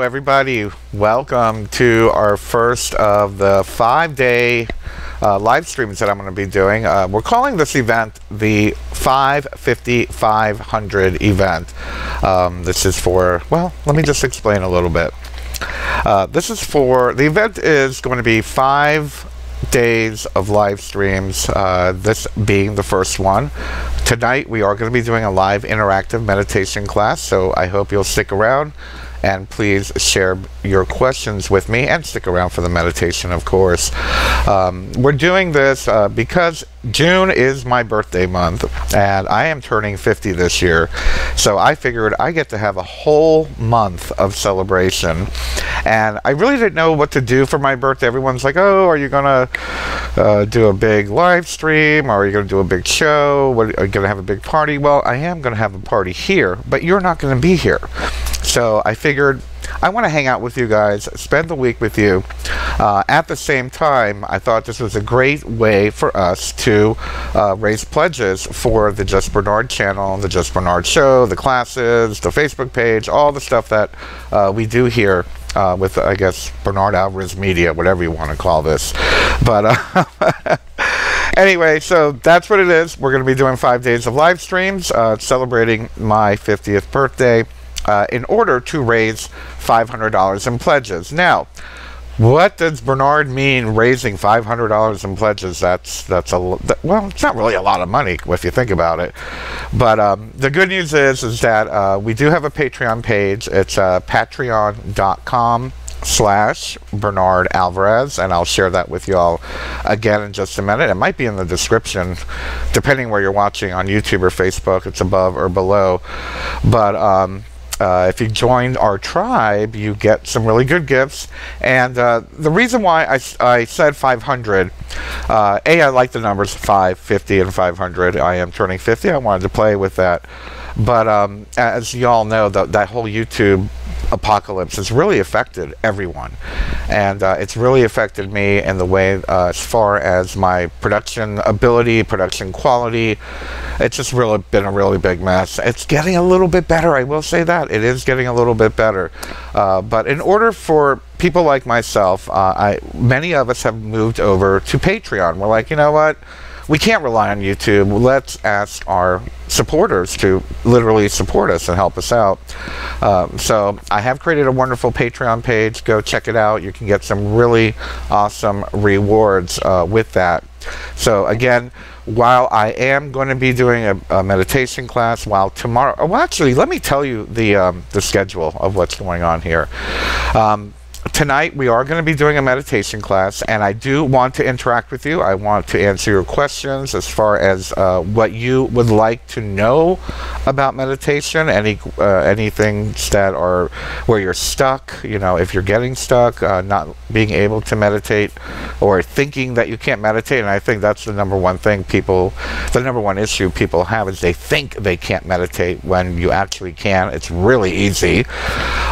everybody. Welcome to our first of the 5-day live streams that I'm going to be doing. We're calling this event the 500 event. This is for, well, let me just explain a little bit. The event is going to be 5 days of live streams, this being the first one. Tonight we are going to be doing a live interactive meditation class, so I hope you'll stick around and please share your questions with me and stick around for the meditation, of course. We're doing this because June is my birthday month and I am turning 50 this year, so I figured I get to have a whole month of celebration. And I really didn't know what to do for my birthday. Everyone's like, oh, are you gonna do a big live stream, or are you gonna do a big show? Are you gonna have a big party? Well, I am gonna have a party here, but you're not gonna be here. So I figured I want to hang out with you guys, spend the week with you. At the same time, I thought this was a great way for us to raise pledges for the Just Bernard channel, the Just Bernard show, the classes, the Facebook page, all the stuff that we do here with, I guess, Bernard Alvarez Media, whatever you want to call this. But anyway, so that's what it is. We're going to be doing 5 days of live streams celebrating my 50th birthday. In order to raise $500 in pledges. Now, what does Bernard mean raising $500 in pledges? Well, it's not really a lot of money if you think about it. But the good news is that we do have a Patreon page. It's patreon.com/Bernard Alvarez, and I'll share that with y'all again in just a minute. It might be in the description, depending where you're watching on YouTube or Facebook. It's above or below. But if you joined our tribe, you get some really good gifts. And the reason why I said 500, I like the numbers 5, 50, and 500. I am turning 50. I wanted to play with that. But as you all know, that whole YouTube apocalypse has really affected everyone, and it's really affected me in the way as far as my production ability, production quality. It's just really been a really big mess. It's getting a little bit better, I will say that. It is getting a little bit better, but in order for people like myself, many of us have moved over to Patreon. We're like, you know what? We can't rely on YouTube. Let's ask our supporters to literally support us and help us out. So I have created a wonderful Patreon page. Go check it out. You can get some really awesome rewards with that. So again, while I am going to be doing a meditation class, while tomorrow, well, actually, let me tell you the schedule of what's going on here. Tonight we are going to be doing a meditation class, and I do want to interact with you. I want to answer your questions as far as what you would like to know about meditation, anything that are where you're stuck, you know, if you're getting stuck, not being able to meditate, or thinking that you can't meditate. And I think that's the number one issue people have, is they think they can't meditate when you actually can. It's really easy.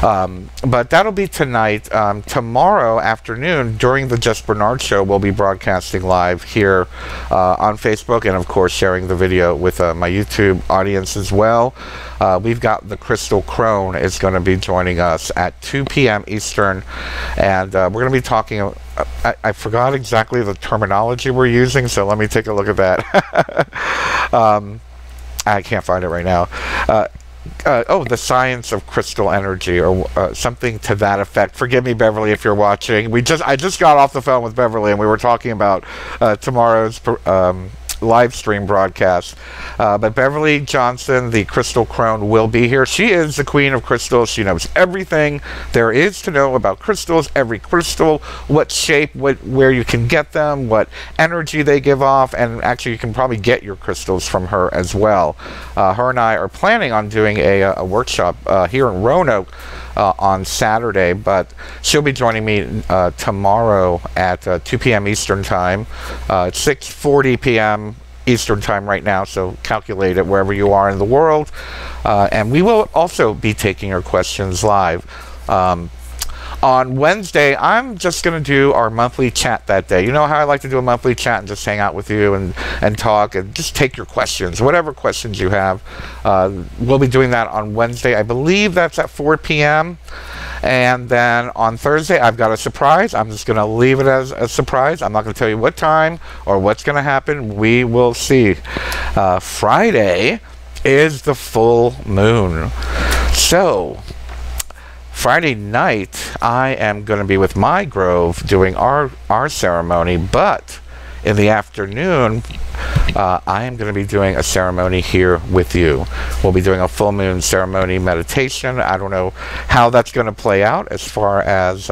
But that'll be tonight. Tomorrow afternoon during the Just Bernard show, we'll be broadcasting live here on Facebook, and of course sharing the video with my YouTube audience as well. We've got the Crystal Crone is going to be joining us at 2 p.m. Eastern, and we're going to be talking. I forgot exactly the terminology we're using, so let me take a look at that. I can't find it right now. The science of crystal energy, or something to that effect. Forgive me, Beverly, if you're watching. I just got off the phone with Beverly, and we were talking about tomorrow's live stream broadcast. But Beverly Johnson, the Crystal Crone, will be here. She is the queen of crystals. She knows everything there is to know about crystals, every crystal, what shape, where you can get them, what energy they give off, and actually you can probably get your crystals from her as well. Her and I are planning on doing a workshop here in Roanoke on Saturday, but she'll be joining me tomorrow at 2 p.m. Eastern Time. It's 6:40 p.m. Eastern Time right now, so calculate it wherever you are in the world. And we will also be taking your questions live. On Wednesday, I'm just going to do our monthly chat that day. You know how I like to do a monthly chat and just hang out with you and talk and just take your questions, whatever questions you have. We'll be doing that on Wednesday. I believe that's at 4 p.m. And then on Thursday, I've got a surprise. I'm just going to leave it as a surprise. I'm not going to tell you what time or what's going to happen. We will see. Friday is the full moon. So Friday night, I am going to be with my grove doing our ceremony, but in the afternoon, I am going to be doing a ceremony here with you. We'll be doing a full moon ceremony meditation. I don't know how that's going to play out as far as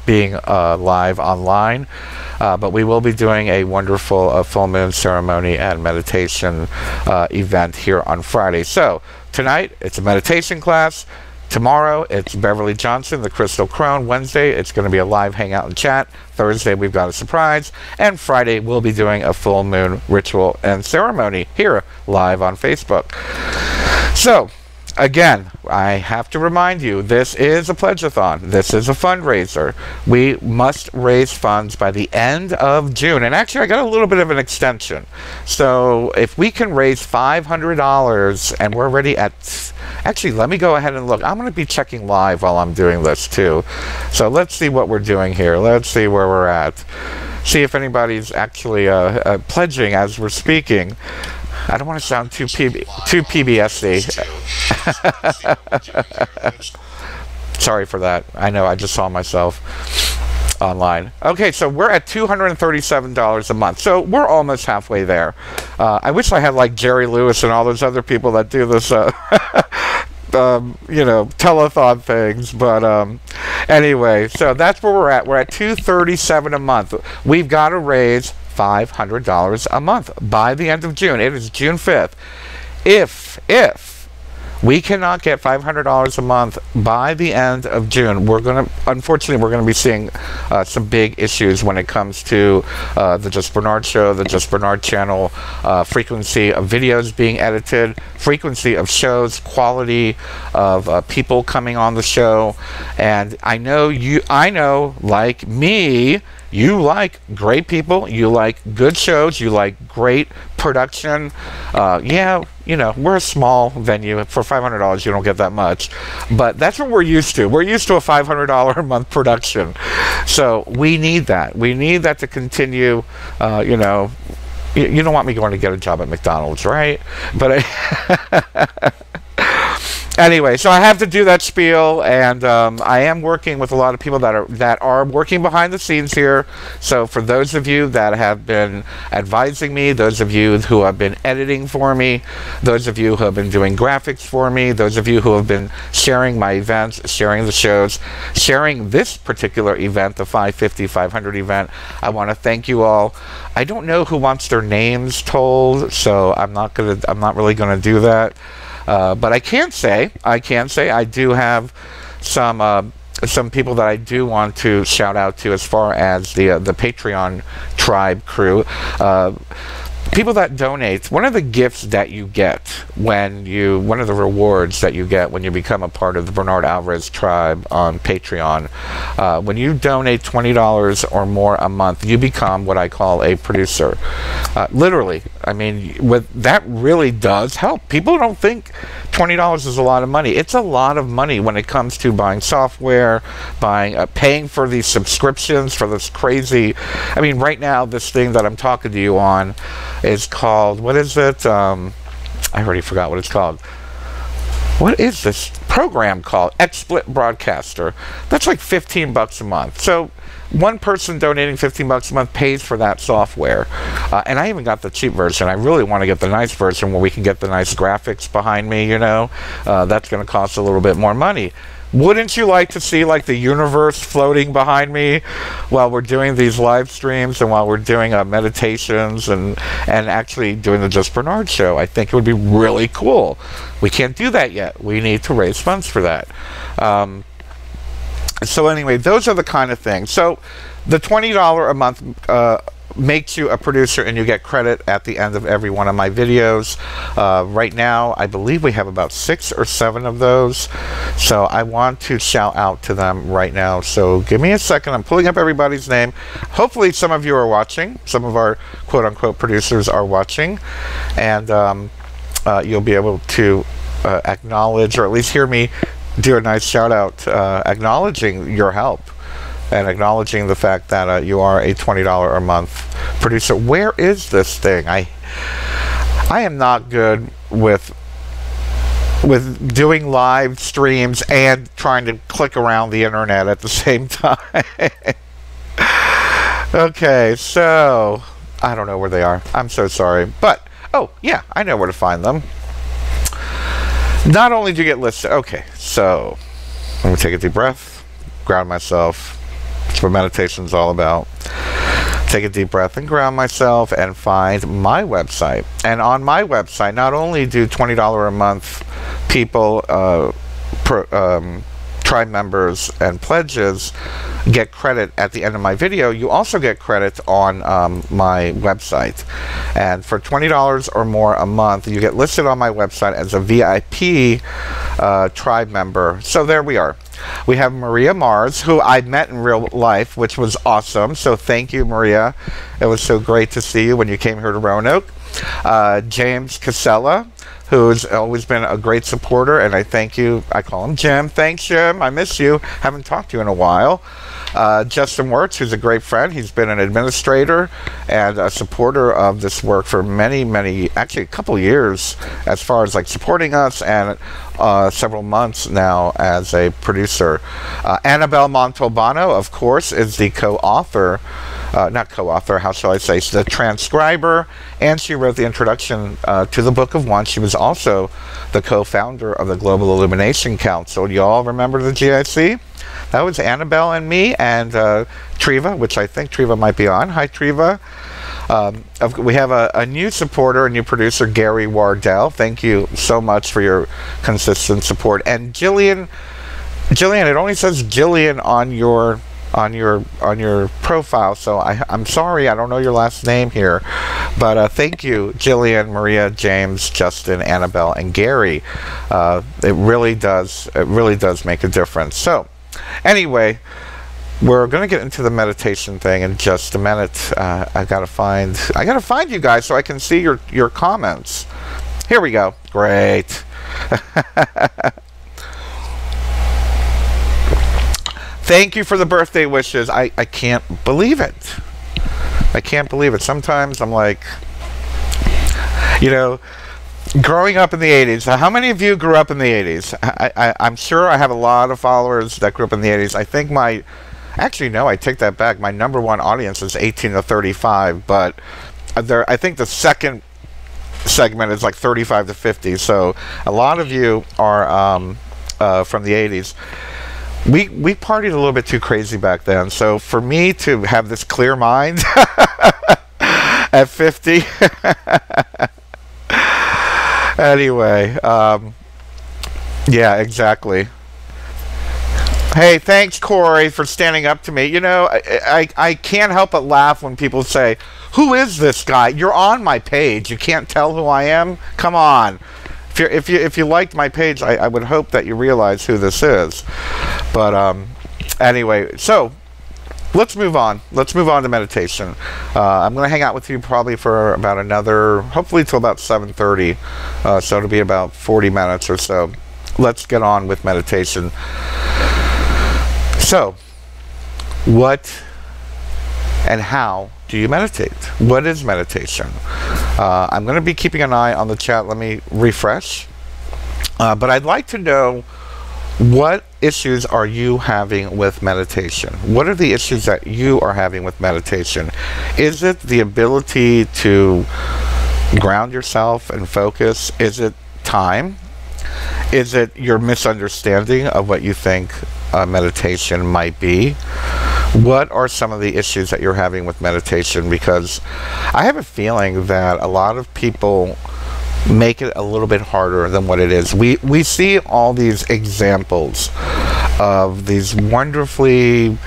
being live online, but we will be doing a wonderful full moon ceremony and meditation event here on Friday. So tonight, it's a meditation class. Tomorrow, it's Beverly Johnson, the Crystal Crone. Wednesday, it's going to be a live hangout and chat. Thursday, we've got a surprise. And Friday, we'll be doing a full moon ritual and ceremony here live on Facebook. So, again, I have to remind you, this is a pledge-athon. This is a fundraiser. We must raise funds by the end of June. And actually, I got a little bit of an extension. So if we can raise $500, and we're already at... Actually, let me go ahead and look. I'm going to be checking live while I'm doing this, too. So let's see what we're doing here. Let's see where we're at. See if anybody's actually pledging as we're speaking. I don't want to sound too PBS-y. Sorry for that. I know, I just saw myself online. Okay, so we're at $237 a month. So we're almost halfway there. I wish I had like Jerry Lewis and all those other people that do this, you know, telethon things. But anyway, so that's where we're at. We're at $237 a month. We've got to raise $500 a month by the end of June. It is June 5th. If we cannot get $500 a month by the end of June, unfortunately, we're going to be seeing some big issues when it comes to the Just Bernard show, the Just Bernard channel, frequency of videos being edited, frequency of shows, quality of people coming on the show. And I know, like me, you like great people, you like good shows, you like great production. Yeah, you know, we're a small venue. For $500, you don't get that much. But that's what we're used to. We're used to a $500 a month production. So we need that. We need that to continue. You know, you don't want me going to get a job at McDonald's, right? But anyway, so I have to do that spiel, and I am working with a lot of people that are working behind the scenes here. So for those of you that have been advising me, those of you who have been editing for me, those of you who have been doing graphics for me, those of you who have been sharing my events, sharing the shows, sharing this particular event, the 500 event, I want to thank you all. I don't know who wants their names told, so I'm not really gonna do that. But I can say I do have some people that I do want to shout out to as far as the Patreon tribe crew. People that donate, one of the gifts that you get one of the rewards that you get when you become a part of the Bernard Alvarez tribe on Patreon, when you donate $20 or more a month, you become what I call a producer. Literally, I mean, that really does help. People don't think $20 is a lot of money. It's a lot of money when it comes to buying software, paying for these subscriptions for this crazy. I mean, right now, this thing that I'm talking to you on is called, what is it? I already forgot what it's called. What is this program called? XSplit Broadcaster. That's like $15 a month. So one person donating $15 a month pays for that software. And I even got the cheap version. I really want to get the nice version where we can get the nice graphics behind me, you know. That's going to cost a little bit more money. Wouldn't you like to see like the universe floating behind me while we're doing these live streams and while we're doing meditations and actually doing the Just Bernard show? I think it would be really cool. We can't do that yet. We need to raise funds for that. So anyway, those are the kind of things. So the $20 a month makes you a producer, and you get credit at the end of every one of my videos. Right now, I believe we have about 6 or 7 of those. So I want to shout out to them right now. So give me a second. I'm pulling up everybody's name. Hopefully some of you are watching. Some of our quote-unquote producers are watching. And you'll be able to acknowledge, or at least hear me do a nice shout out acknowledging your help and acknowledging the fact that you are a $20 a month producer. Where is this thing? I am not good with doing live streams and trying to click around the internet at the same time. Okay, so I don't know where they are. I'm so sorry. But, oh, yeah, I know where to find them. Not only do you get listed. Okay, so I'm going to take a deep breath, ground myself. That's what meditation's all about. Take a deep breath and ground myself and find my website. And on my website, not only do $20 a month people, tribe members and pledges get credit at the end of my video, you also get credit on my website. And for $20 or more a month, you get listed on my website as a VIP tribe member. So there we are. We have Maria Mars, who I met in real life, which was awesome. So thank you, Maria. It was so great to see you when you came here to Roanoke. James Casella, who's always been a great supporter, and I thank you. I call him Jim. Thanks, Jim. I miss you. Haven't talked to you in a while. Justin Wirtz, who's a great friend. He's been an administrator and a supporter of this work for many, actually a couple years, as far as like supporting us, and several months now as a producer. Annabelle Montalbano, of course, is the co-author. Not co-author, how shall I say, the transcriber, and she wrote the introduction to the Book of One. She was also the co-founder of the Global Illumination Council. Y'all remember the GIC? That was Annabelle and me, and Treva, which I think Treva might be on. Hi, Treva. We have a new supporter, a new producer, Gary Wardell. Thank you so much for your consistent support. And Jillian, it only says Jillian on your profile, so I'm sorry, I don't know your last name here, but thank you, Jillian, Maria, James, Justin, Annabelle, and Gary. It really does make a difference. So anyway, we're going to get into the meditation thing in just a minute. I gotta find you guys so I can see your comments. Here we go. Great. Thank you for the birthday wishes. I can't believe it. I can't believe it. Sometimes I'm like, you know, growing up in the 80s. How many of you grew up in the 80s? I'm sure I have a lot of followers that grew up in the 80s. I think actually no, I take that back. My #1 audience is 18 to 35, but I think the second segment is like 35 to 50. So a lot of you are from the 80s. We partied a little bit too crazy back then, so for me to have this clear mind at 50 anyway, yeah, exactly. Hey, thanks, Corey, for standing up to me. You know, I can't help but laugh when people say, who is this guy? You're on my page. You can't tell who I am? Come on. If you liked my page, I would hope that you realize who this is. But anyway, so let's move on. Let's move on to meditation. I'm going to hang out with you probably for about another, hopefully till about 7:30. So it'll be about 40 minutes or so. Let's get on with meditation. So, what and how do you meditate? What is meditation? I'm going to be keeping an eye on the chat. Let me refresh. But I'd like to know, what issues are you having with meditation? What are the issues that you are having with meditation? Is it the ability to ground yourself and focus? Is it time? Is it your misunderstanding of what you think meditation might be? What are some of the issues that you're having with meditation? Because I have a feeling that a lot of people make it a little bit harder than what it is. We see all these examples of these wonderfully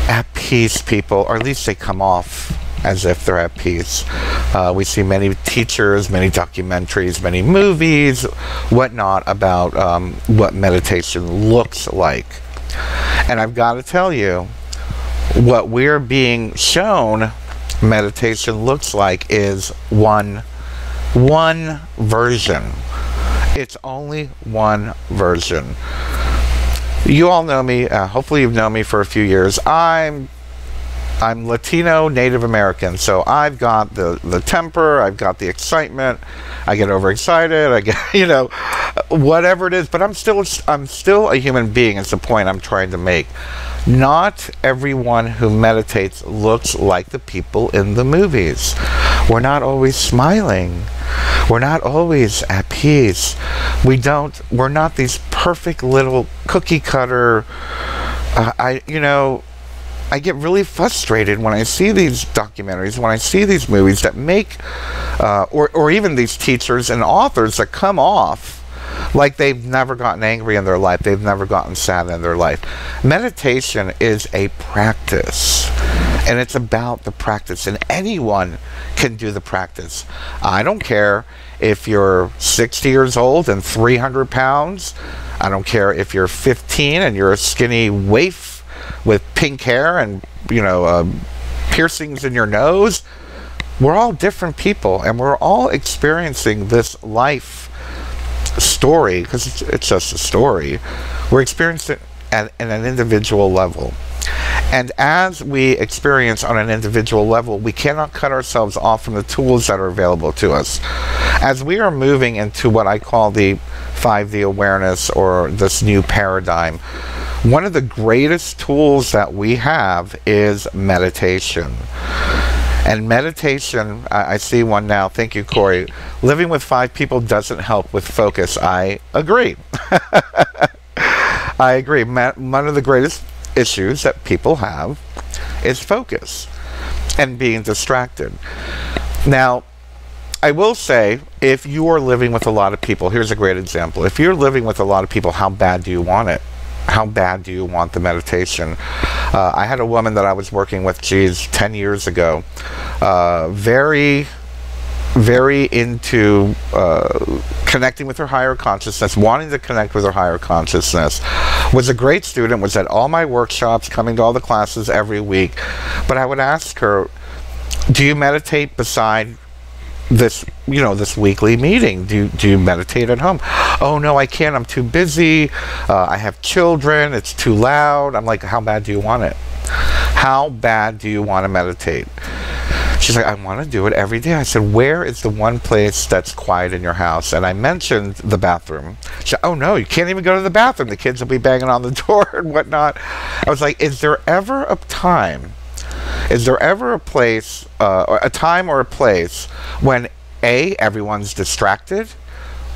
at peace people, or at least they come off as if they're at peace. We see many teachers, many documentaries, many movies, whatnot, about what meditation looks like. And I've got to tell you, what we're being shown meditation looks like is one version. It's only one version. You all know me. Hopefully you've known me for a few years. I'm Latino Native American, so I've got the temper, I've got the excitement, I get overexcited, I get, you know, whatever it is, but I'm still a human being. Is the point I'm trying to make. Not everyone who meditates looks like the people in the movies. We're not always smiling. We're not always at peace. We're not these perfect little cookie cutter, I get really frustrated when I see these documentaries, when I see these movies that make, or even these teachers and authors that come off like they've never gotten angry in their life, they've never gotten sad in their life. Meditation is a practice, and it's about the practice, and anyone can do the practice. I don't care if you're 60 years old and 300 pounds. I don't care if you're 15 and you're a skinny waif with pink hair and, you know, piercings in your nose. We're all different people, and we're all experiencing this life story, because it's just a story. We're experiencing it at an individual level. And as we experience on an individual level, we cannot cut ourselves off from the tools that are available to us. As we are moving into what I call the 5D awareness, or this new paradigm, one of the greatest tools that we have is meditation. And meditation, I see one now. Thank you, Corey. Living with 5 people doesn't help with focus. I agree. I agree. One of the greatest issues that people have is focus and being distracted. Now, I will say, if you are living with a lot of people, here's a great example. If you're living with a lot of people, how bad do you want it? How bad do you want the meditation? I had a woman that I was working with, 10 years ago, very into connecting with her higher consciousness, wanting to connect with her higher consciousness, was a great student, was at all my workshops, coming to all the classes every week. But I would ask her, do you meditate beside this, you know, this weekly meeting? Do you meditate at home? Oh no, I can't, I'm too busy, I have children, it's too loud. I'm like, how bad do you want it? How bad do you want to meditate? She's like, I want to do it every day. I said, where is the one place that's quiet in your house? And I mentioned the bathroom. She said, oh no, you can't even go to the bathroom, the kids will be banging on the door and whatnot. I was like, is there ever a time, is there ever a place, a time or a place when A, everyone's distracted,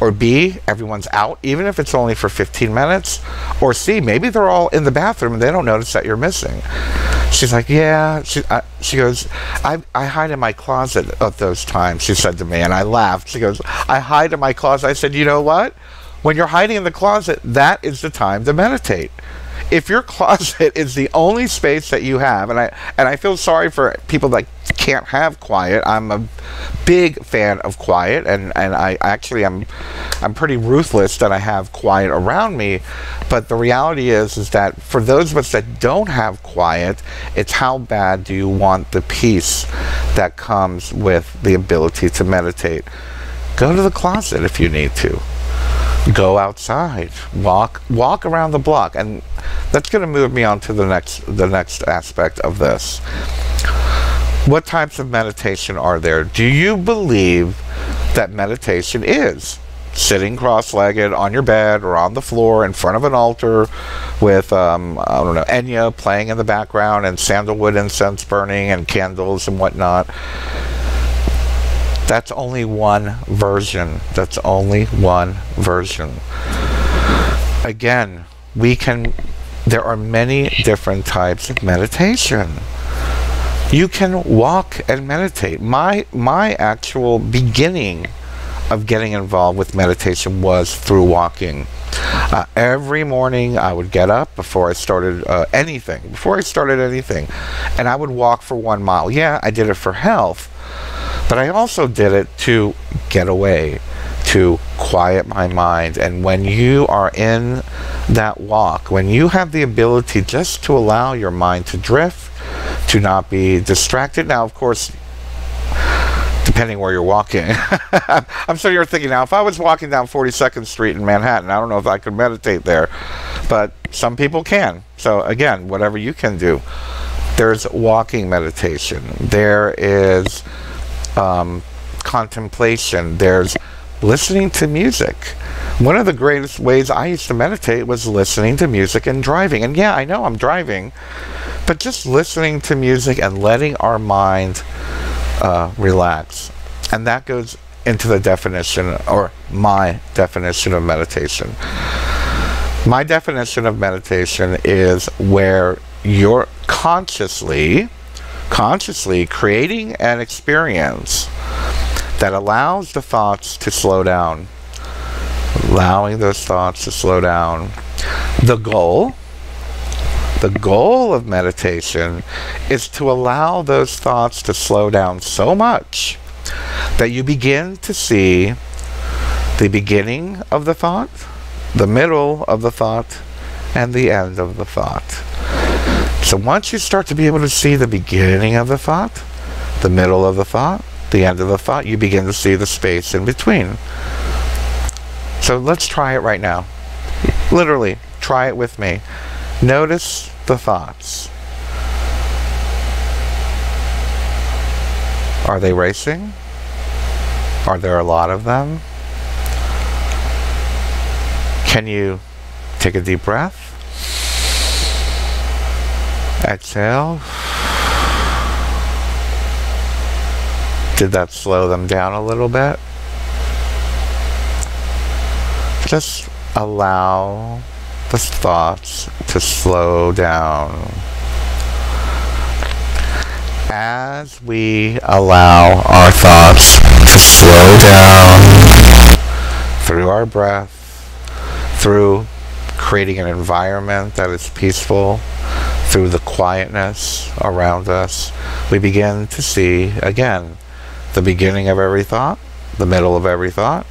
or B, everyone's out, even if it's only for 15 minutes, or C, maybe they're all in the bathroom and they don't notice that you're missing? She's like, yeah. She goes, I hide in my closet at those times, she said to me, and I laughed. She goes, I hide in my closet. I said, you know what? When you're hiding in the closet, that is the time to meditate. If your closet is the only space that you have, and I feel sorry for people that can't have quiet. I'm a big fan of quiet, and I actually I'm pretty ruthless that I have quiet around me. But the reality is that for those of us that don't have quiet, it's how bad do you want the peace that comes with the ability to meditate. Go to the closet if you need to. Go outside, walk around the block, and that's going to move me on to the next aspect of this. What types of meditation are there? Do you believe that meditation is sitting cross-legged on your bed or on the floor in front of an altar with I don't know, Enya playing in the background and sandalwood incense burning and candles and whatnot? That's only one version. That's only one version. Again, there are many different types of meditation. You can walk and meditate. My actual beginning of getting involved with meditation was through walking. Every morning I would get up before I started anything, and I would walk for 1 mile. Yeah, I did it for health, but I also did it to get away, to quiet my mind. And when you are in that walk, when you have the ability just to allow your mind to drift, to not be distracted. Now, of course, depending where you're walking. I'm sure you're thinking, now, if I was walking down 42nd Street in Manhattan, I don't know if I could meditate there. but some people can. So again, whatever you can do. There's walking meditation. There is contemplation. There's listening to music. One of the greatest ways I used to meditate was listening to music and driving. And yeah, I know I'm driving, but just listening to music and letting our mind relax. And that goes into the definition, or my definition of meditation. My definition of meditation is where you're consciously creating an experience that allows the thoughts to slow down. Allowing those thoughts to slow down. The goal of meditation is to allow those thoughts to slow down so much that you begin to see the beginning of the thought, the middle of the thought, and the end of the thought. So once you start to be able to see the beginning of the thought, the middle of the thought, the end of the thought, you begin to see the space in between. So let's try it right now. Literally, try it with me. Notice the thoughts. Are they racing? Are there a lot of them? Can you take a deep breath? Exhale. Did that slow them down a little bit? Just allow the thoughts to slow down. As we allow our thoughts to slow down through our breath, through creating an environment that is peaceful, through the quietness around us, we begin to see, again, the beginning of every thought, the middle of every thought,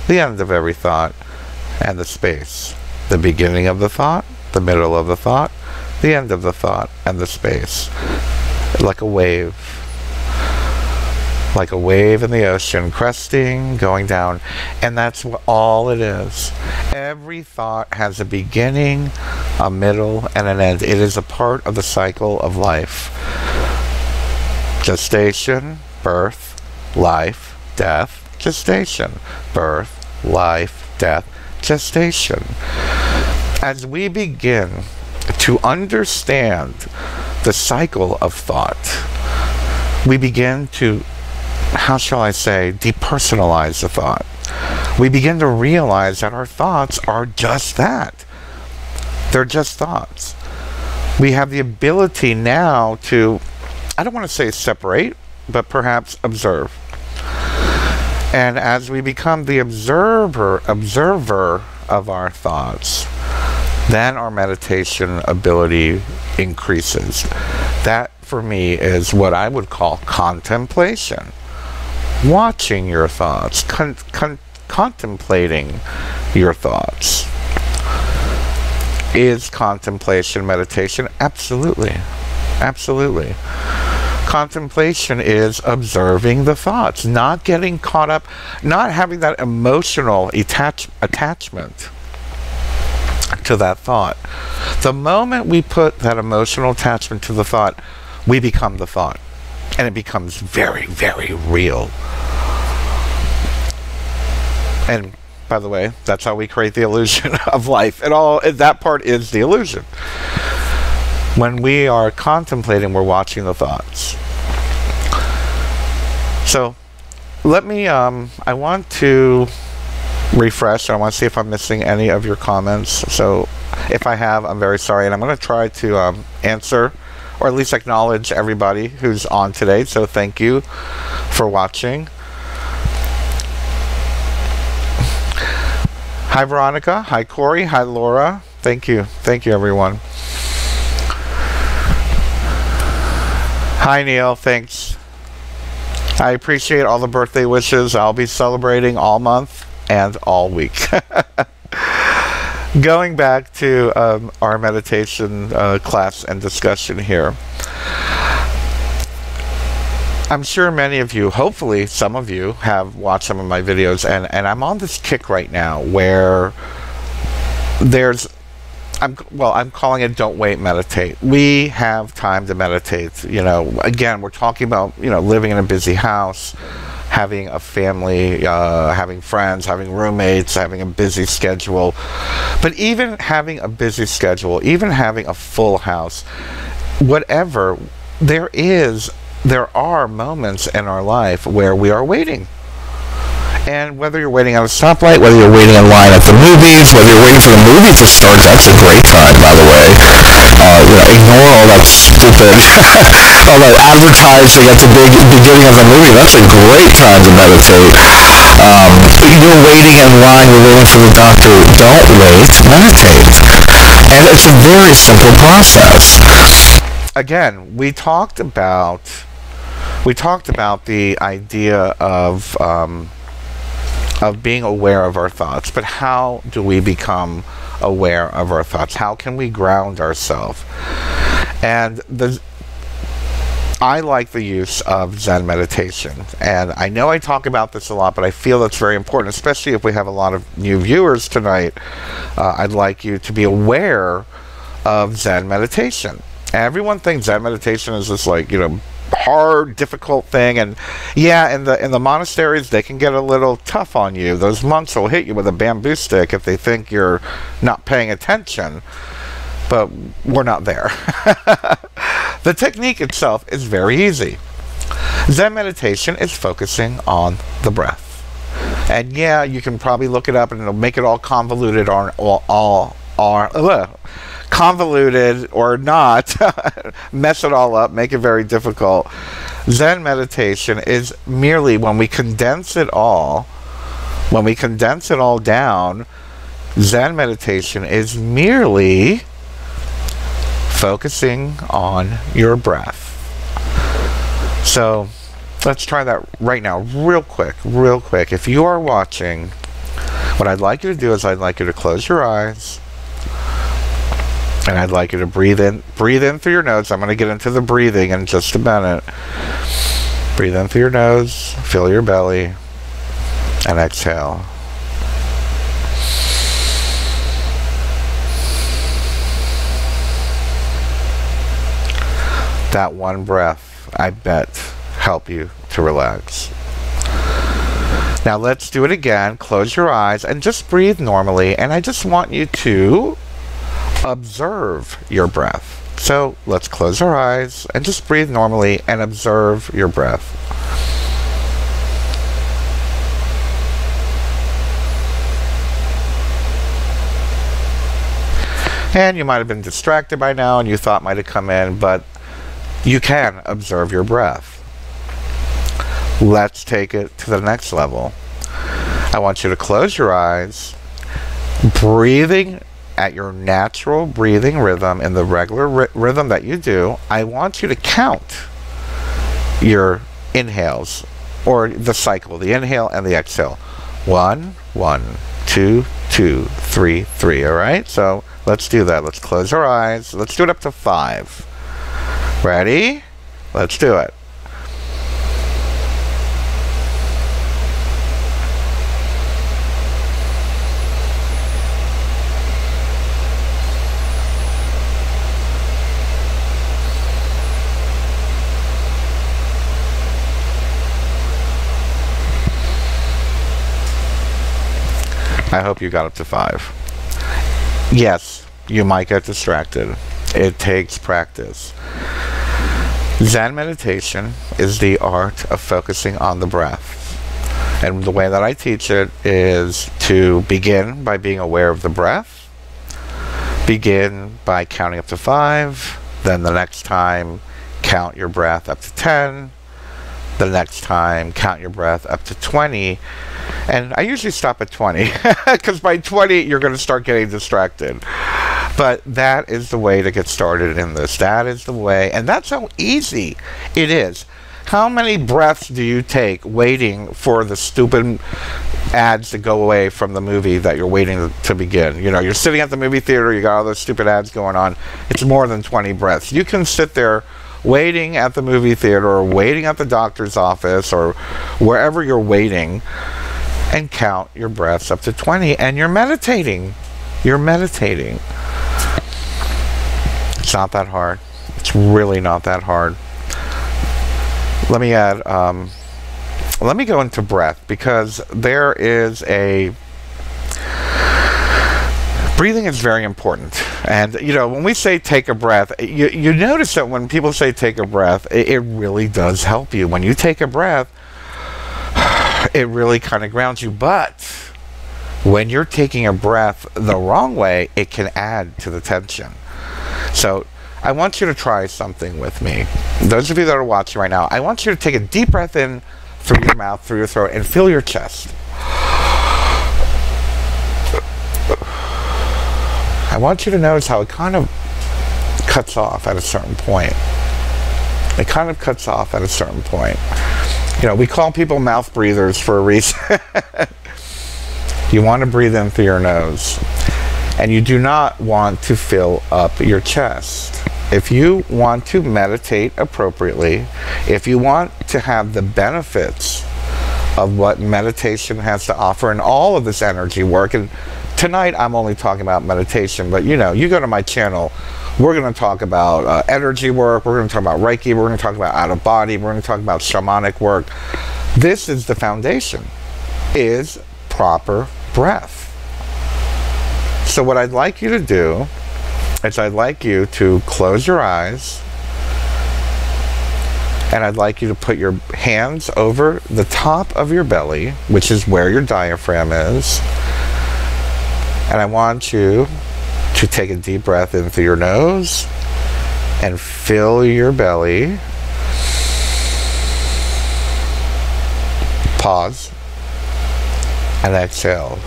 the end of every thought, and the space. The beginning of the thought, the middle of the thought, the end of the thought, and the space. Like a wave. Like a wave in the ocean, cresting, going down. And that's all it is. Every thought has a beginning, a middle, and an end. It is a part of the cycle of life. Gestation, birth, life, death, gestation, birth, life, death, gestation. As we begin to understand the cycle of thought, we begin to, how shall I say, depersonalize the thought. We begin to realize that our thoughts are just that. They're just thoughts. We have the ability now to, I don't want to say separate, but perhaps observe. And as we become the observer of our thoughts, then our meditation ability increases. That, for me, is what I would call contemplation. Watching your thoughts, contemplating your thoughts. Is contemplation meditation? Absolutely. Absolutely. Contemplation is observing the thoughts, not getting caught up, not having that emotional attachment to that thought. The moment we put that emotional attachment to the thought, we become the thought. And it becomes very, very real. And by the way, that's how we create the illusion of life. And all that part is the illusion. When we are contemplating, we're watching the thoughts. So let me, I want to refresh. I want to see if I'm missing any of your comments. So if I have, I'm very sorry. And I'm going to try to answer, or at least acknowledge everybody who's on today. So thank you for watching. Hi Veronica, hi Corey, hi Laura. Thank you everyone. Hi Neil, thanks. I appreciate all the birthday wishes. I'll be celebrating all month and all week. Going back to our meditation class and discussion here. I'm sure many of you, hopefully some of you, have watched some of my videos, and I'm on this kick right now where there's I'm calling it don't wait, meditate. We have time to meditate. You know, again, we're talking about, you know, living in a busy house, having a family, having friends, having roommates, having a busy schedule. But even having a busy schedule, even having a full house, whatever, there are moments in our life where we are waiting. And whether you're waiting at a stoplight, whether you're waiting in line at the movies, whether you're waiting for the movie to start, that's a great time, by the way. You know, ignore all that stupid, all that advertising at the beginning of the movie. That's a great time to meditate. You're waiting in line, you're waiting for the doctor. Don't wait, meditate. And it's a very simple process. Again, we talked about the idea of being aware of our thoughts, but how do we become aware of our thoughts? How can we ground ourselves? And I like the use of Zen meditation, and I know I talk about this a lot, but I feel it's very important, especially if we have a lot of new viewers tonight. I'd like you to be aware of Zen meditation. Everyone thinks Zen meditation is this, like, you know, hard, difficult thing, and yeah, in the monasteries they can get a little tough on you. Those monks will hit you with a bamboo stick if they think you're not paying attention, but we're not there. The technique itself is very easy. Zen meditation is focusing on the breath, and yeah, you can probably look it up and it'll make it all convoluted convoluted or not, mess it all up, make it very difficult. Zen meditation is merely, when we condense it all down, Zen meditation is merely focusing on your breath. So let's try that right now, real quick. If you are watching, what I'd like you to do is I'd like you to close your eyes, and I'd like you to breathe in through your nose. I'm going to get into the breathing in just a minute. Breathe in through your nose, fill your belly, and exhale. That one breath, I bet, help you to relax. Now let's do it again. Close your eyes and just breathe normally, and I just want you to observe your breath. So let's close our eyes and just breathe normally and observe your breath. And you might have been distracted by now and you thought might have come in, but you can observe your breath. Let's take it to the next level. I want you to close your eyes, breathing at your natural breathing rhythm, in the regular rhythm that you do. I want you to count your inhales, or the cycle, the inhale and the exhale. 1, 1, 2, 2, 3, 3. All right, so let's do that. Let's close our eyes. Let's do it up to 5. Ready? Let's do it. I hope you got up to 5. Yes, you might get distracted. It takes practice. Zen meditation is the art of focusing on the breath. And the way that I teach it is to begin by being aware of the breath. Begin by counting up to 5. Then the next time, count your breath up to 10. The next time, count your breath up to 20. And I usually stop at 20 because by 20 you're going to start getting distracted. But that is the way to get started in this. That is the way, and that's how easy it is. How many breaths do you take waiting for the stupid ads to go away from the movie that you're waiting to begin? You know, you're sitting at the movie theater, you got all those stupid ads going on. It's more than 20 breaths. You can sit there waiting at the movie theater or waiting at the doctor's office or wherever you're waiting and count your breaths up to 20, and you're meditating. You're meditating. It's not that hard. It's really not that hard. Let me add, let me go into breath, because there is a... Breathing is very important. And, you know, when we say take a breath, you notice that when people say take a breath, it really does help you. When you take a breath, it really kind of grounds you. But when you're taking a breath the wrong way, it can add to the tension. So I want you to try something with me. Those of you that are watching right now, I want you to take a deep breath in through your mouth, through your throat, and fill your chest. I want you to notice how it kind of cuts off at a certain point. It kind of cuts off at a certain point. You know, we call people mouth breathers for a reason. You want to breathe in through your nose. And you do not want to fill up your chest. If you want to meditate appropriately, if you want to have the benefits of what meditation has to offer and all of this energy work, and tonight I'm only talking about meditation, but you know, you go to my channel, we're going to talk about energy work, we're going to talk about Reiki, we're going to talk about out of body, we're going to talk about shamanic work. This is the foundation, is proper breath. So what I'd like you to do is I'd like you to close your eyes, and I'd like you to put your hands over the top of your belly, which is where your diaphragm is. And I want you to take a deep breath in through your nose and fill your belly. Pause and exhale.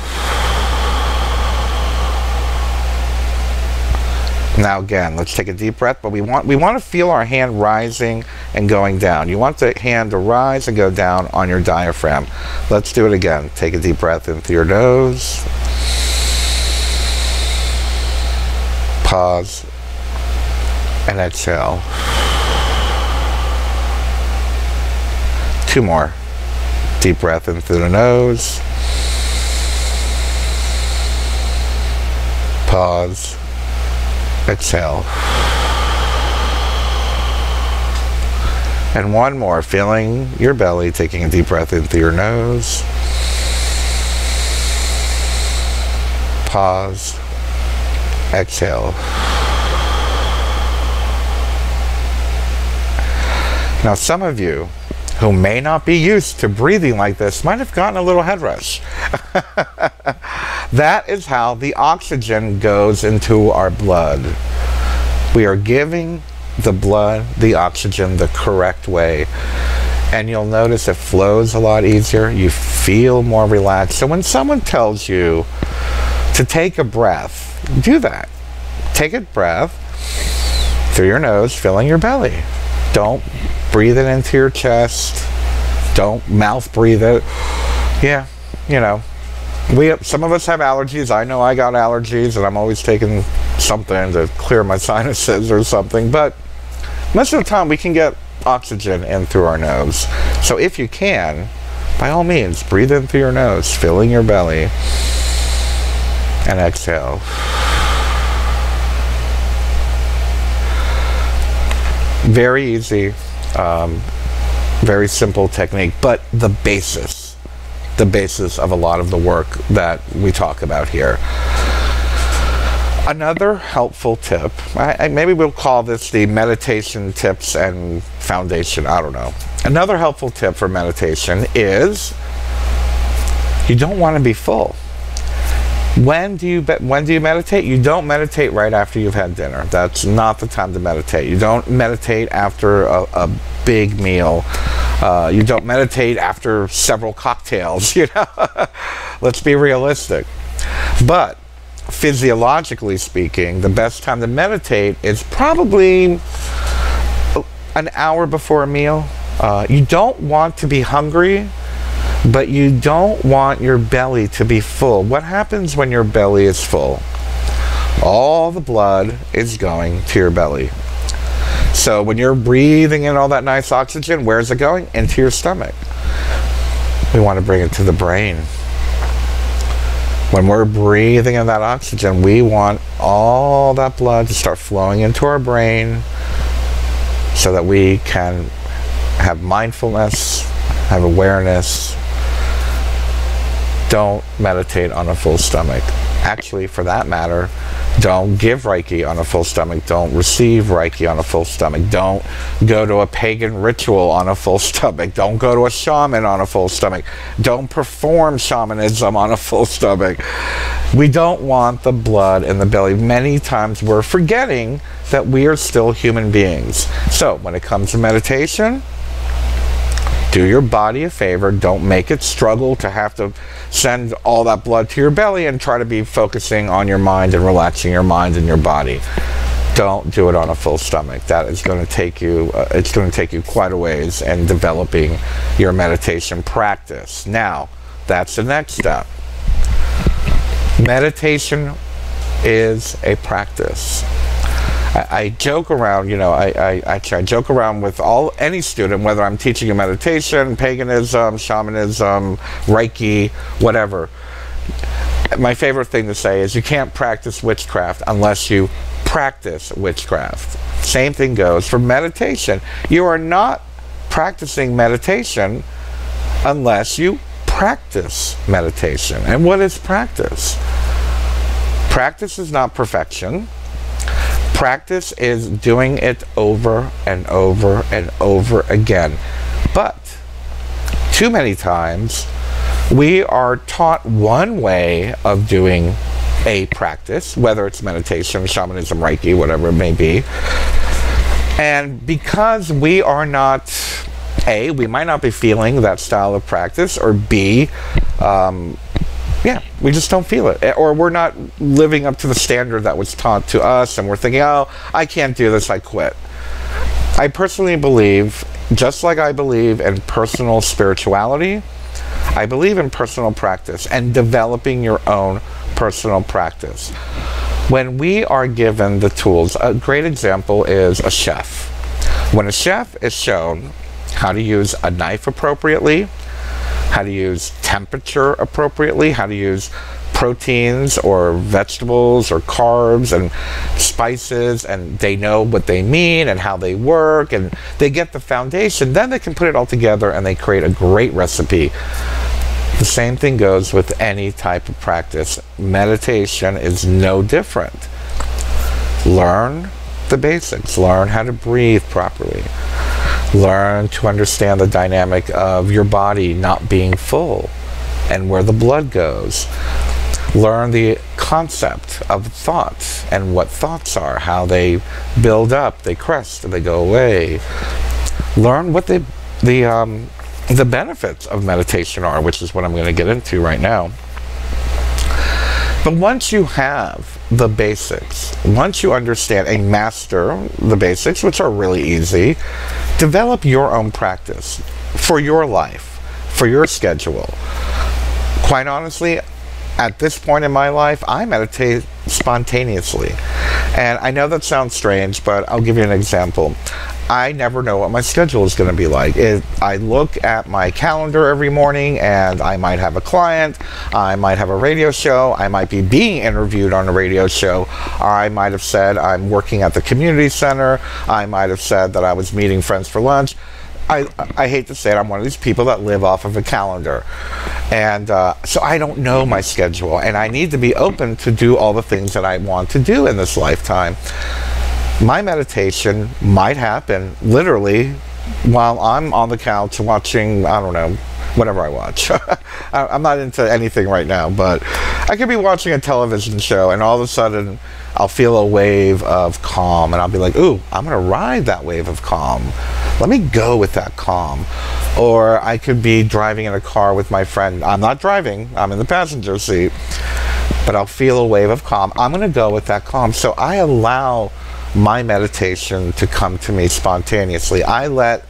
Now again, let's take a deep breath, but we want to feel our hand rising and going down. You want the hand to rise and go down on your diaphragm. Let's do it again. Take a deep breath in through your nose. Pause and exhale. 2 more. Deep breath in through the nose. Pause. Exhale. And 1 more. Feeling your belly, taking a deep breath in through your nose. Pause. Exhale. Now, some of you who may not be used to breathing like this might have gotten a little head rush. That is how the oxygen goes into our blood. We are giving the blood the oxygen the correct way. And you'll notice it flows a lot easier. You feel more relaxed. So when someone tells you to take a breath, do that. Take a breath through your nose, filling your belly. Don't breathe it into your chest. Don't mouth breathe it. Yeah, you know, some of us have allergies. I know I got allergies, and I'm always taking something to clear my sinuses or something. But most of the time, we can get oxygen in through our nose. So if you can, by all means, breathe in through your nose, filling your belly, and exhale. Very easy, very simple technique, but the basis of a lot of the work that we talk about here. Another helpful tip, maybe we'll call this the meditation tips and foundation, I don't know. Another helpful tip for meditation is you don't want to be full. When do you meditate? You don't meditate right after you've had dinner. That's not the time to meditate. You don't meditate after a big meal. You don't meditate after several cocktails, you know. Let's be realistic. But physiologically speaking, the best time to meditate is probably an hour before a meal. You don't want to be hungry, but you don't want your belly to be full. What happens when your belly is full? All the blood is going to your belly. So when you're breathing in all that nice oxygen, where's it going? Into your stomach. We want to bring it to the brain. When we're breathing in that oxygen, we want all that blood to start flowing into our brain so that we can have mindfulness, have awareness. Don't meditate on a full stomach. Actually, for that matter, don't give Reiki on a full stomach. Don't receive Reiki on a full stomach. Don't go to a pagan ritual on a full stomach. Don't go to a shaman on a full stomach. Don't perform shamanism on a full stomach. We don't want the blood in the belly. Many times we're forgetting that we are still human beings. So when it comes to meditation, do your body a favor. Don't make it struggle to have to send all that blood to your belly, and try to be focusing on your mind and relaxing your mind and your body. Don't do it on a full stomach. That is going to take you, it's going to take you quite a ways in developing your meditation practice. Now, that's the next step. Meditation is a practice. I joke around, you know, I joke around with any student, whether I'm teaching you meditation, paganism, shamanism, Reiki, whatever. My favorite thing to say is you can't practice witchcraft unless you practice witchcraft. Same thing goes for meditation. You are not practicing meditation unless you practice meditation. And what is practice? Practice is not perfection. Practice is doing it over and over and over again. But too many times we are taught one way of doing a practice, whether it's meditation, shamanism, Reiki, whatever it may be. And because we are not, A, we might not be feeling that style of practice, or B, yeah, we just don't feel it. Or we're not living up to the standard that was taught to us, and we're thinking, oh, I can't do this, I quit. I personally believe, just like I believe in personal spirituality, I believe in personal practice and developing your own personal practice. When we are given the tools, a great example is a chef. When a chef is shown how to use a knife appropriately, how to use temperature appropriately, how to use proteins or vegetables or carbs and spices, and they know what they mean and how they work, and they get the foundation, then they can put it all together and they create a great recipe. The same thing goes with any type of practice. Meditation is no different. Learn the basics. Learn how to breathe properly. Learn to understand the dynamic of your body not being full and where the blood goes. Learn the concept of thoughts and what thoughts are, how they build up, they crest, and they go away. Learn what the benefits of meditation are, which is what I'm going to get into right now. But once you have the basics, once you understand and master the basics, which are really easy, develop your own practice for your life, for your schedule. Quite honestly, at this point in my life, I meditate spontaneously. And I know that sounds strange, but I'll give you an example. I never know what my schedule is going to be like. I look at my calendar every morning, and I might have a client, I might have a radio show, I might be being interviewed on a radio show, I might have said I'm working at the community center, I might have said that I was meeting friends for lunch. I hate to say it, I'm one of these people that live off of a calendar. And so I don't know my schedule, and I need to be open to do all the things that I want to do in this lifetime. My meditation might happen literally while I'm on the couch watching, I don't know, whatever I watch. I'm not into anything right now, but I could be watching a television show, and all of a sudden I'll feel a wave of calm, and I'll be like, ooh, I'm going to ride that wave of calm. Let me go with that calm. Or I could be driving in a car with my friend. I'm not driving, I'm in the passenger seat, but I'll feel a wave of calm. I'm going to go with that calm. So I allow my meditation to come to me spontaneously. I let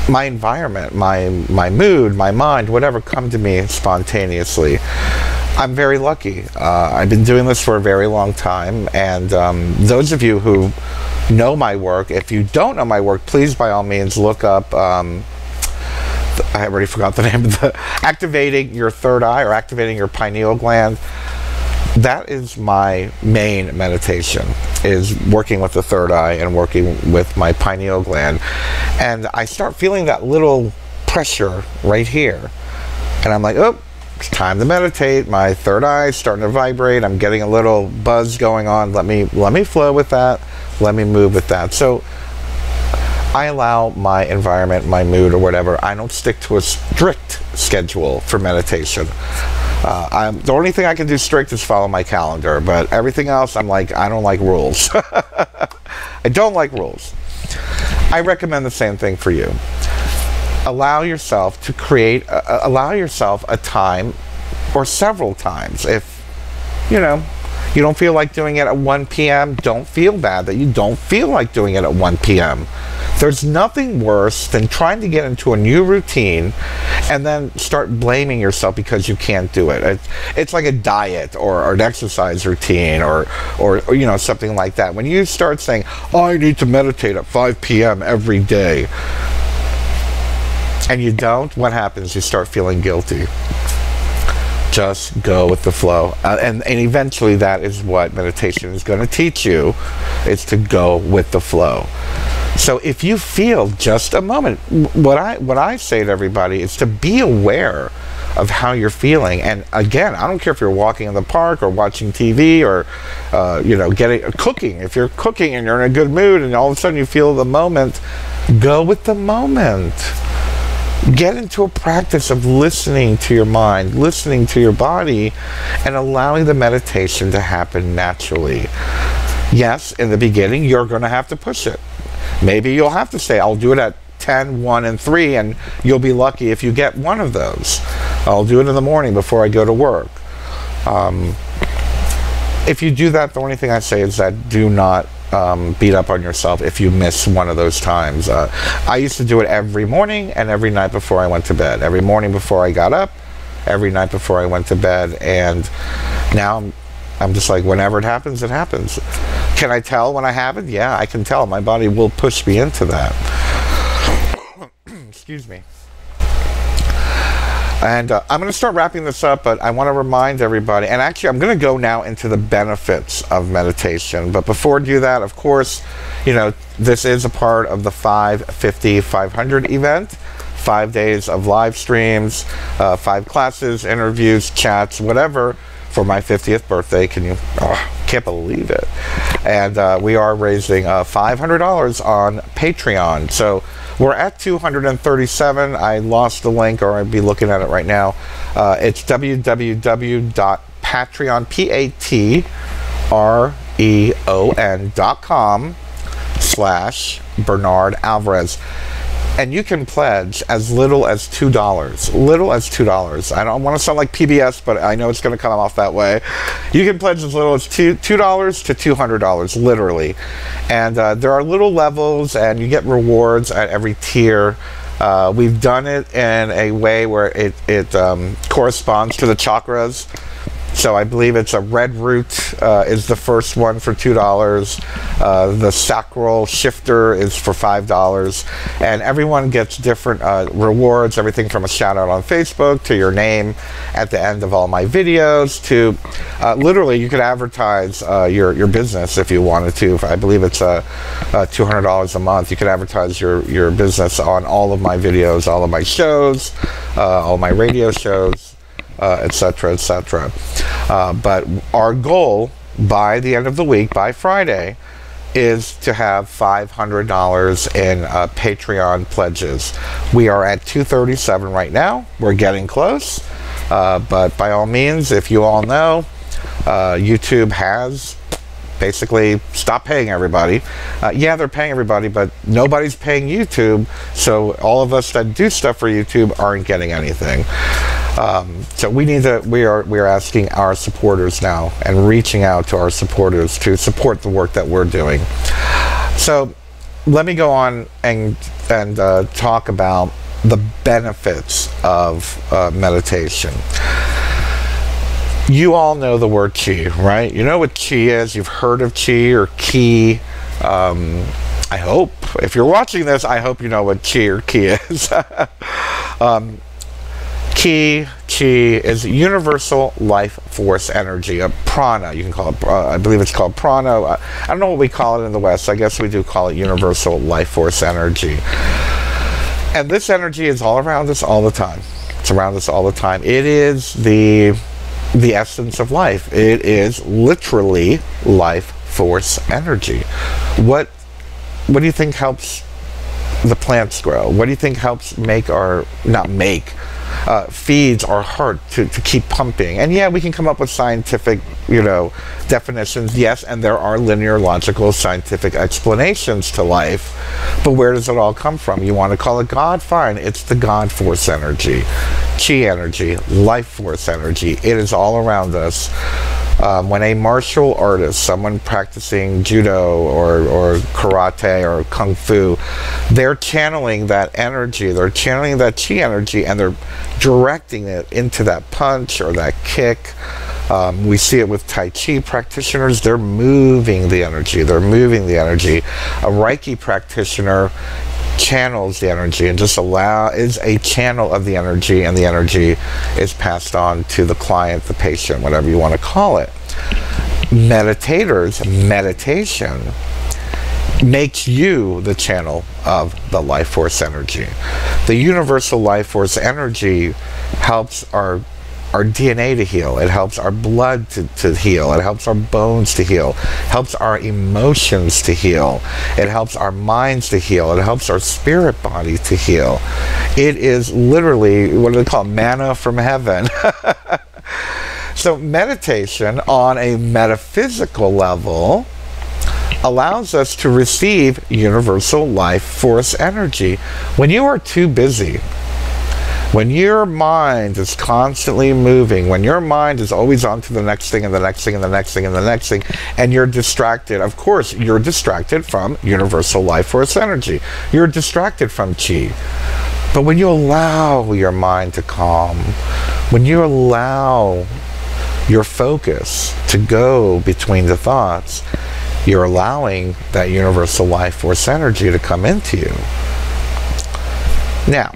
my environment, my mood, my mind, whatever, come to me spontaneously. I'm very lucky. I've been doing this for a very long time, and those of you who know my work, if you don't know my work, please by all means look up I already forgot the name of the, activating your third eye or activating your pineal gland. That is my main meditation, is working with the third eye and working with my pineal gland. And I start feeling that little pressure right here. And I'm like, oh, it's time to meditate. My third eye is starting to vibrate. I'm getting a little buzz going on. Let me flow with that. Let me move with that. So I allow my environment, my mood or whatever. I don't stick to a strict schedule for meditation. The only thing I can do strict is follow my calendar, but everything else, I'm like, I don't like rules. I don't like rules. I recommend the same thing for you. Allow yourself to create, allow yourself a time or several times. If, you know, you don't feel like doing it at 1 p.m., don't feel bad that you don't feel like doing it at 1 p.m. There's nothing worse than trying to get into a new routine and then start blaming yourself because you can't do it. It's like a diet or an exercise routine or you know, something like that. When you start saying, oh, I need to meditate at 5 p.m. every day, and you don't, what happens? You start feeling guilty. Just go with the flow. And eventually that is what meditation is going to teach you, is to go with the flow. So if you feel just a moment, what I say to everybody is to be aware of how you're feeling. And again, I don't care if you're walking in the park or watching TV or you know, cooking. If you're cooking and you're in a good mood and all of a sudden you feel the moment, go with the moment. Get into a practice of listening to your mind, listening to your body, and allowing the meditation to happen naturally. Yes, in the beginning, you're going to have to push it. Maybe you'll have to say, I'll do it at 10, 1, and 3, and you'll be lucky if you get one of those. I'll do it in the morning before I go to work. If you do that, the only thing I say is that do not beat up on yourself if you miss one of those times. I used to do it every morning and every night before I went to bed. Every morning before I got up, every night before I went to bed, and now I'm just like, whenever it happens, it happens. Can I tell when I have it? Yeah, I can tell. My body will push me into that. Excuse me. And I'm going to start wrapping this up, but I want to remind everybody, and actually I'm going to go now into the benefits of meditation. But before I do that, of course, you know, this is a part of the 550-500 event. 5 days of live streams, 5 classes, interviews, chats, whatever, for my 50th birthday. Can't believe it. And we are raising $500 on Patreon. So we're at 237. I lost the link, or I'd be looking at it right now. It's www.patreon, patreon.com/Bernard Alvarez. And you can pledge as little as $2. Little as $2. I don't want to sound like PBS, but I know it's going to come off that way. You can pledge as little as $2 to $200, literally. And there are little levels, and you get rewards at every tier. We've done it in a way where it corresponds to the chakras. So I believe it's a red root is the first one for $2. The sacral shifter is for $5. And everyone gets different rewards, everything from a shout out on Facebook to your name at the end of all my videos to literally you could advertise your business if you wanted to. I believe it's $200 a month. You could advertise your business on all of my videos, all of my shows, all my radio shows, etc., etc. But our goal by the end of the week, by Friday, is to have $500 in Patreon pledges. We are at 237 right now. We're getting close. But by all means, if you all know, YouTube has basically stopped paying everybody. Yeah, they're paying everybody, but nobody's paying YouTube. So all of us that do stuff for YouTube aren't getting anything. So we need to. We are asking our supporters now and reaching out to our supporters to support the work that we're doing. So let me go on and talk about the benefits of meditation. You all know the word chi, right? You know what chi is. You've heard of chi or ki. I hope. If you're watching this, I hope you know what chi or ki is. Chi is universal life force energy, a prana. You can call it, I believe it's called prana. I don't know what we call it in the West. I guess we do call it universal life force energy. And this energy is all around us all the time. It's around us all the time. It is the essence of life. It is literally life force energy. What do you think helps the plants grow? What do you think helps make our, not make, feeds our heart to keep pumping? And yeah, we can come up with scientific, definitions, yes, and there are linear, logical, scientific explanations to life, but where does it all come from? You want to call it God? Fine, it's the God force energy, chi energy, life force energy. It is all around us. When a martial artist, someone practicing judo or karate or kung fu, they're channeling that energy, they're channeling that chi energy, and they're directing it into that punch or that kick. We see it with Tai Chi practitioners. They're moving the energy. They're moving the energy. A Reiki practitioner channels the energy and just is a channel of the energy, and the energy is passed on to the client, the patient, whatever you want to call it. Meditators, meditation makes you the channel of the life force energy. The universal life force energy helps our DNA to heal. It helps our blood to heal. It helps our bones to heal. It helps our emotions to heal. It helps our minds to heal. It helps our spirit body to heal. It is literally, what do they call it? Manna from heaven. So meditation on a metaphysical level allows us to receive universal life force energy. When you are too busy, when your mind is constantly moving, when your mind is always on to the next thing and the next thing and the next thing and the next thing, and you're distracted, of course, you're distracted from universal life force energy. You're distracted from chi. But when you allow your mind to calm, when you allow your focus to go between the thoughts, you're allowing that universal life force energy to come into you. Now,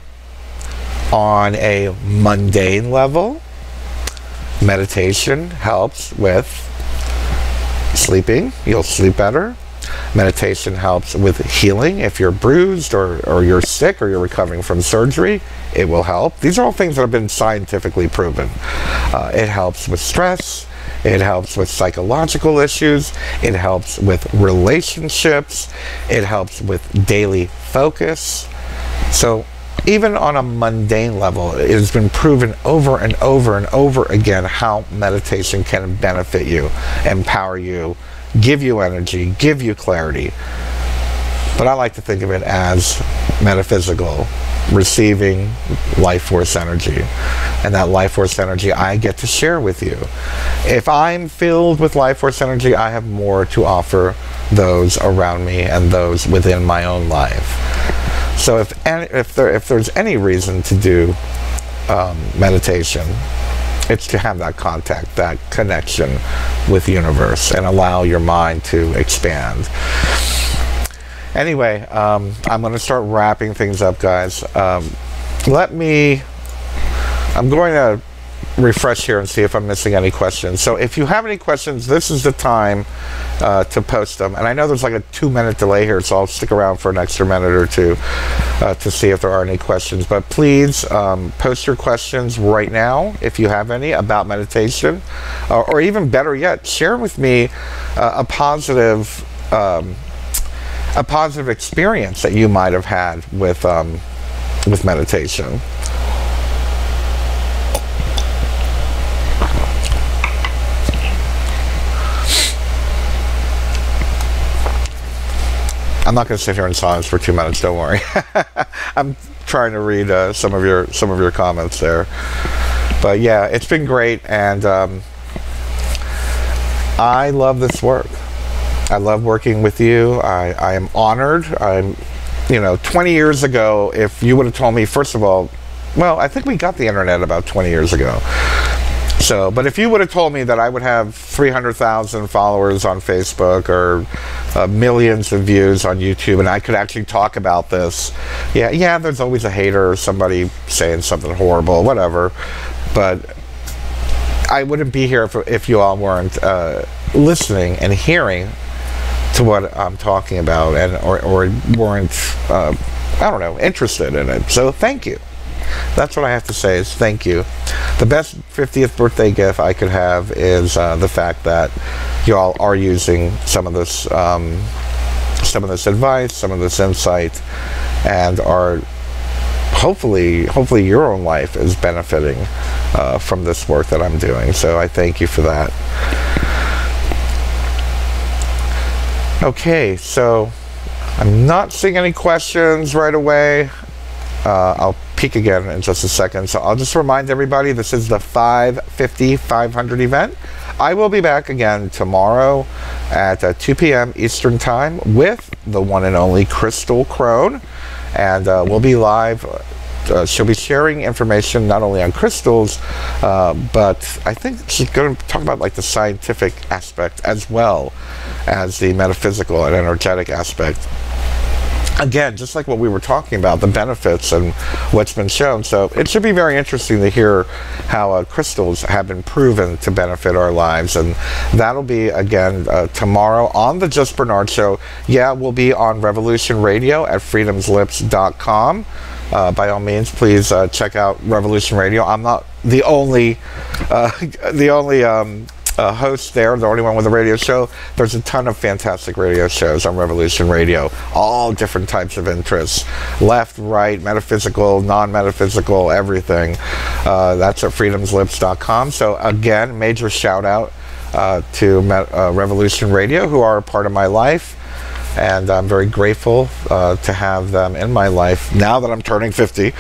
on a mundane level, meditation helps with sleeping. You'll sleep better. Meditation helps with healing. If you're bruised or you're sick or you're recovering from surgery, it will help. These are all things that have been scientifically proven. It helps with stress. It helps with psychological issues. It helps with relationships. It helps with daily focus. So even on a mundane level, it has been proven over and over and over again how meditation can benefit you, empower you, give you energy, give you clarity. But I like to think of it as metaphysical, receiving life force energy. And that life force energy I get to share with you. If I'm filled with life force energy, I have more to offer those around me and those within my own life. So if there's any reason to do meditation, it's to have that contact, that connection with the universe, and allow your mind to expand. Anyway, I'm going to start wrapping things up, guys. I'm going to refresh here and see if I'm missing any questions. So if you have any questions, this is the time to post them. And I know there's like a 2-minute delay here, so I'll stick around for an extra minute or two to see if there are any questions. But please post your questions right now if you have any about meditation, or even better yet, share with me a positive experience that you might have had with meditation. I'm not going to sit here in silence for 2 minutes. Don't worry. I'm trying to read some of your comments there. But yeah, it's been great, and I love this work. I love working with you. I am honored. 20 years ago, if you would have told me, first of all, well, I think we got the internet about 20 years ago. So, but if you would have told me that I would have 300,000 followers on Facebook or millions of views on YouTube, and I could actually talk about this. Yeah, there's always a hater or somebody saying something horrible, whatever. But I wouldn't be here if you all weren't listening and hearing to what I'm talking about, and or weren't I don't know, interested in it. So thank you. That's what I have to say, is thank you. The best 50th birthday gift I could have is the fact that y'all are using some of this advice, some of this insight, and are hopefully your own life is benefiting from this work that I'm doing. So I thank you for that. Okay, so I'm not seeing any questions right away. I'll peek again in just a second. So I'll just remind everybody, this is the 500 event. I will be back again tomorrow at 2 p.m. Eastern Time with the one and only Crystal Crone. And we'll be live. She'll be sharing information not only on crystals, but I think she's going to talk about like the scientific aspect as well as the metaphysical and energetic aspect. Again, just like what we were talking about, the benefits and what's been shown. So it should be very interesting to hear how crystals have been proven to benefit our lives. And that'll be, again, tomorrow on the Just Bernard Show. Yeah, we'll be on Revolution Radio at freedomslips.com. By all means, please check out Revolution Radio. I'm not the only host there, the only one with a radio show. There's a ton of fantastic radio shows on Revolution Radio, all different types of interests, left, right, metaphysical, non-metaphysical, everything. That's at freedomslips.com. So again, major shout out to Revolution Radio, who are a part of my life, and I'm very grateful to have them in my life now that I'm turning 50.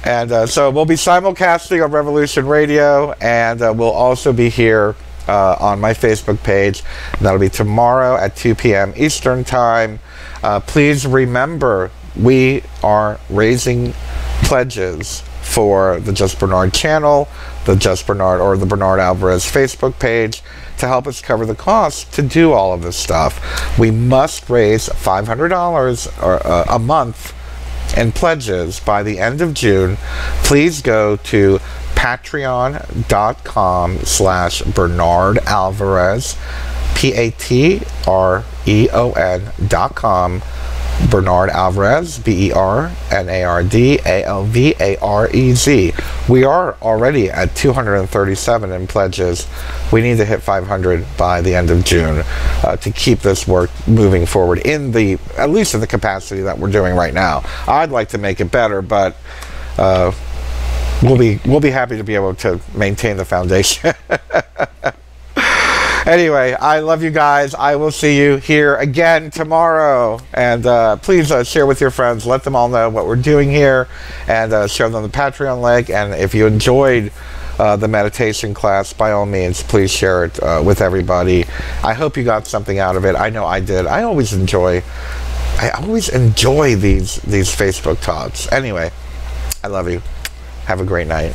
And so we'll be simulcasting on Revolution Radio, and we'll also be here on my Facebook page. That'll be tomorrow at 2 p.m. Eastern Time. Please remember, we are raising pledges for the Just Bernard channel, the Just Bernard or the Bernard Alvarez Facebook page, to help us cover the costs to do all of this stuff. We must raise $500 a month in pledges by the end of June. Please go to patreon.com/Bernard Alvarez, patreon.com Bernard Alvarez, BernardAlvarez. We are already at 237 in pledges. We need to hit 500 by the end of June to keep this work moving forward at least in the capacity that we're doing right now. I'd like to make it better, but we'll be happy to be able to maintain the foundation. Anyway, I love you guys. I will see you here again tomorrow. And please share with your friends. Let them all know what we're doing here. And show them the Patreon link. And if you enjoyed the meditation class, by all means, please share it with everybody. I hope you got something out of it. I know I did. I always enjoy these Facebook talks. Anyway, I love you. Have a great night.